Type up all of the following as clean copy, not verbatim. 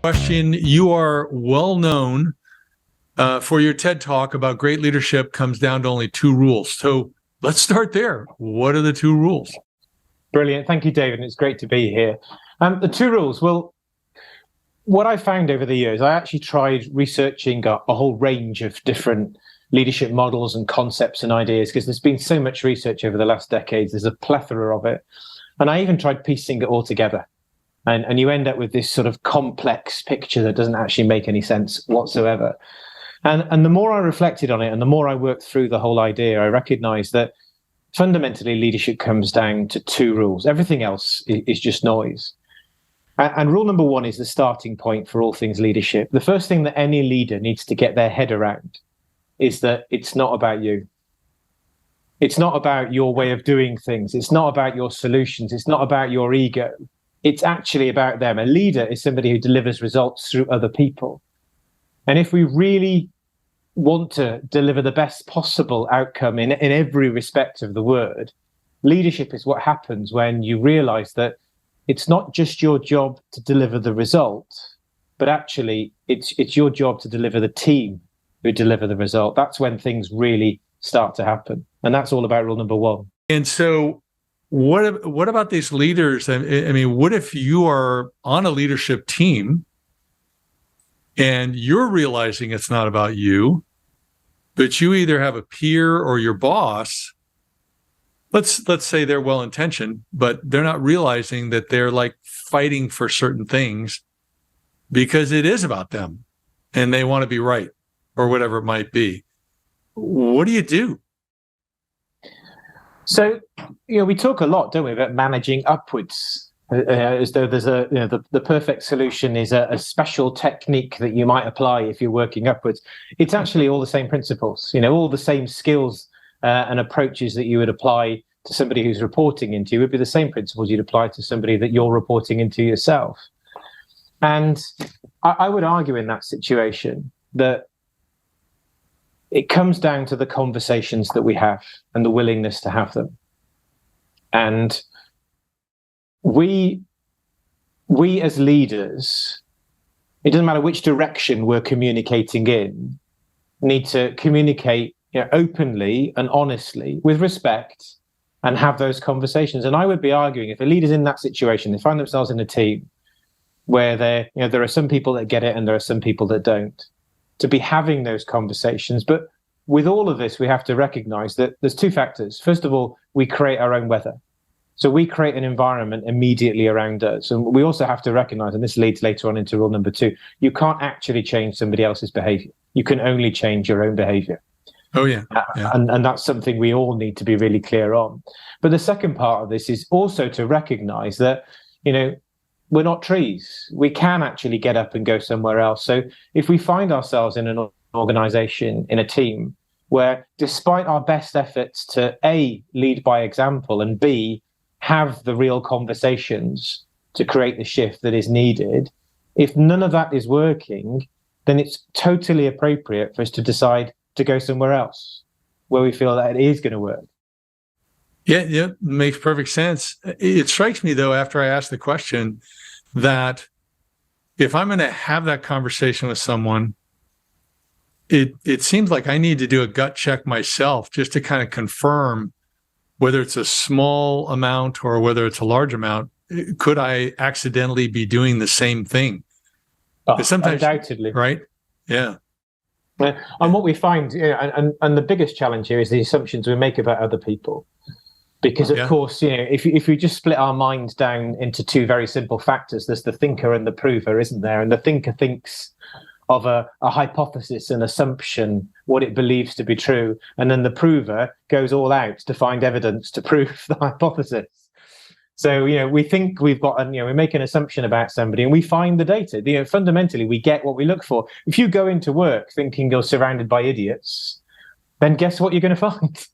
Question. You are well known for your TED Talk about great leadership comes down to only two rules. So let's start there. What are the two rules? Brilliant. Thank you, David. It's great to be here. The two rules. Well, what I found over the years, I actually tried researching a whole range of different leadership models and concepts and ideas, because there's been so much research over the last decades. There's a plethora of it. And I even tried piecing it all together. And you end up with this sort of complex picture that doesn't actually make any sense whatsoever. And the more I reflected on it and the more I worked through the whole idea, I recognized that fundamentally leadership comes down to two rules. Everything else is just noise. And rule number one is the starting point for all things leadership. The first thing that any leader needs to get their head around is that it's not about you. It's not about your way of doing things. It's not about your solutions. It's not about your ego. It's actually about them. A leader is somebody who delivers results through other people. And if we really want to deliver the best possible outcome in every respect of the word, leadership is what happens when you realize that it's not just your job to deliver the result, but actually it's your job to deliver the team who deliver the result. That's when things really start to happen. And that's all about rule number one. And so what about these leaders? I mean, what if you are on a leadership team and you're realizing it's not about you, but you either have a peer or your boss, let's say they're well-intentioned, but they're not realizing that they're like fighting for certain things because it is about them and they want to be right or whatever it might be. What do you do? So, we talk a lot, don't we, about managing upwards, as though there's the perfect solution is a special technique that you might apply if you're working upwards. It's actually all the same principles, all the same skills and approaches that you would apply to somebody who's reporting into you would be the same principles you'd apply to somebody that you're reporting into yourself. And I would argue in that situation that it comes down to the conversations that we have and the willingness to have them. And we as leaders, it doesn't matter which direction we're communicating in, need to communicate openly and honestly with respect and have those conversations. And I would be arguing if a leader's in that situation, they find themselves in a team where there are some people that get it and there are some people that don't, to be having those conversations. But with all of this, we have to recognize that there's two factors. First of all, we create our own weather. So we create an environment immediately around us. And we also have to recognize, and this leads later on into rule number two, you can't actually change somebody else's behavior. You can only change your own behavior. Oh, yeah. And that's something we all need to be really clear on. But the second part of this is also to recognize that, we're not trees. We can actually get up and go somewhere else. So if we find ourselves in an organization, in a team, where despite our best efforts to A, lead by example, and B, have the real conversations to create the shift that is needed, if none of that is working, then it's totally appropriate for us to decide to go somewhere else where we feel that it is going to work. Yeah, makes perfect sense. It strikes me, though, after I ask the question, that if I'm going to have that conversation with someone, it seems like I need to do a gut check myself just to kind of confirm whether it's a small amount or whether it's a large amount. Could I accidentally be doing the same thing? Sometimes, undoubtedly. Right? Yeah. And what we find, and the biggest challenge here is the assumptions we make about other people. Because, of course, if we just split our mind down into two very simple factors, there's the thinker and the prover, isn't there? And the thinker thinks of a hypothesis, an assumption, what it believes to be true. And then the prover goes all out to find evidence to prove the hypothesis. So, we think we've got, we make an assumption about somebody and we find the data. Fundamentally, we get what we look for. If you go into work thinking you're surrounded by idiots, then guess what you're going to find?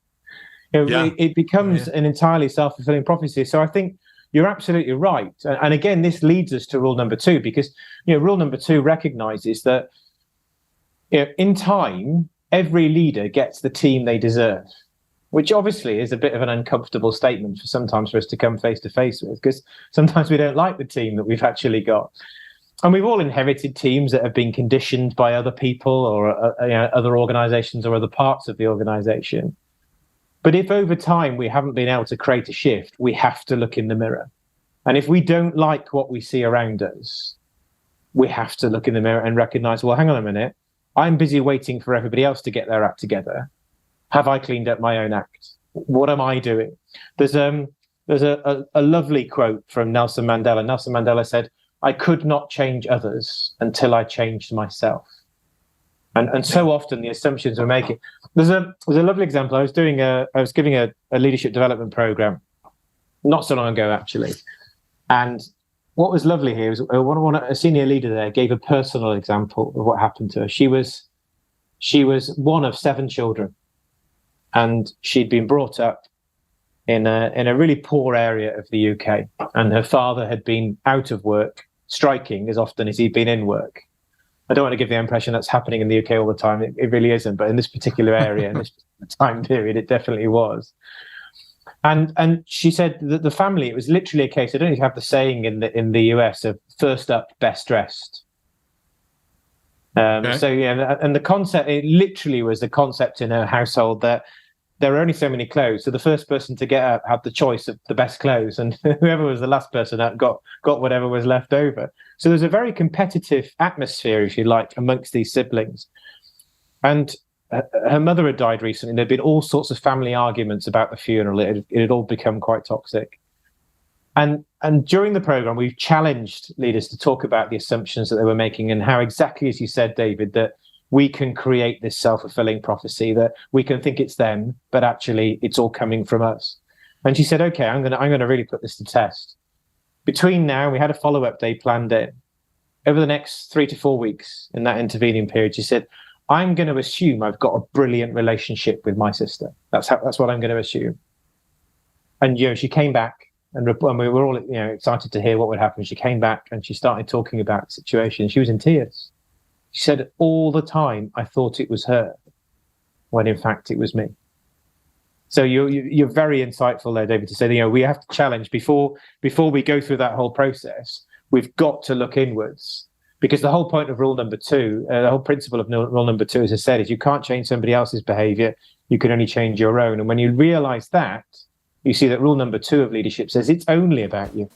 It becomes an entirely self-fulfilling prophecy. So I think you're absolutely right. And again, this leads us to rule number two, because rule number two recognizes that in time, every leader gets the team they deserve, which obviously is a bit of an uncomfortable statement for us to come face to face with, because sometimes we don't like the team that we've actually got. And we've all inherited teams that have been conditioned by other people or other organizations or other parts of the organization. But if over time we haven't been able to create a shift, we have to look in the mirror. And if we don't like what we see around us, we have to look in the mirror and recognize, well, hang on a minute. I'm busy waiting for everybody else to get their act together. Have I cleaned up my own act? What am I doing? There's a lovely quote from Nelson Mandela. Nelson Mandela said, I could not change others until I changed myself. And so often the assumptions we're making. There's a lovely example. I was giving a leadership development program not so long ago, actually. And what was lovely here was a senior leader there gave a personal example of what happened to her. She was one of 7 children, and she'd been brought up in a really poor area of the UK, and her father had been out of work, striking as often as he'd been in work. I don't want to give the impression that's happening in the UK all the time. It really isn't, but in this particular area, in this time period, it definitely was. And she said that the family, it was literally a case, I don't know if you have the saying in the US of first up, best dressed. Okay. So, yeah, and the concept, it literally was the concept in her household that there were only so many clothes. So the first person to get up had the choice of the best clothes, and whoever was the last person up got whatever was left over. So there's a very competitive atmosphere, if you like, amongst these siblings. And her mother had died recently. There'd been all sorts of family arguments about the funeral. It had all become quite toxic. And during the program, we've challenged leaders to talk about the assumptions that they were making and how exactly, as you said, David, that we can create this self-fulfilling prophecy, that we can think it's them, but actually it's all coming from us. And she said, okay, I'm gonna really put this to test. Between now, we had a follow-up day planned in. Over the next 3 to 4 weeks in that intervening period, she said, I'm going to assume I've got a brilliant relationship with my sister. That's what I'm going to assume. And she came back, and we were all excited to hear what would happen. She came back and she started talking about the situation. She was in tears. She said, all the time I thought it was her, when in fact it was me. So you're very insightful there, David, to say we have to challenge before we go through that whole process. We've got to look inwards. Because the whole point of rule number 2, the whole principle of rule number 2, as I said, is you can't change somebody else's behavior. You can only change your own. And when you realize that, you see that rule number 2 of leadership says it's only about you.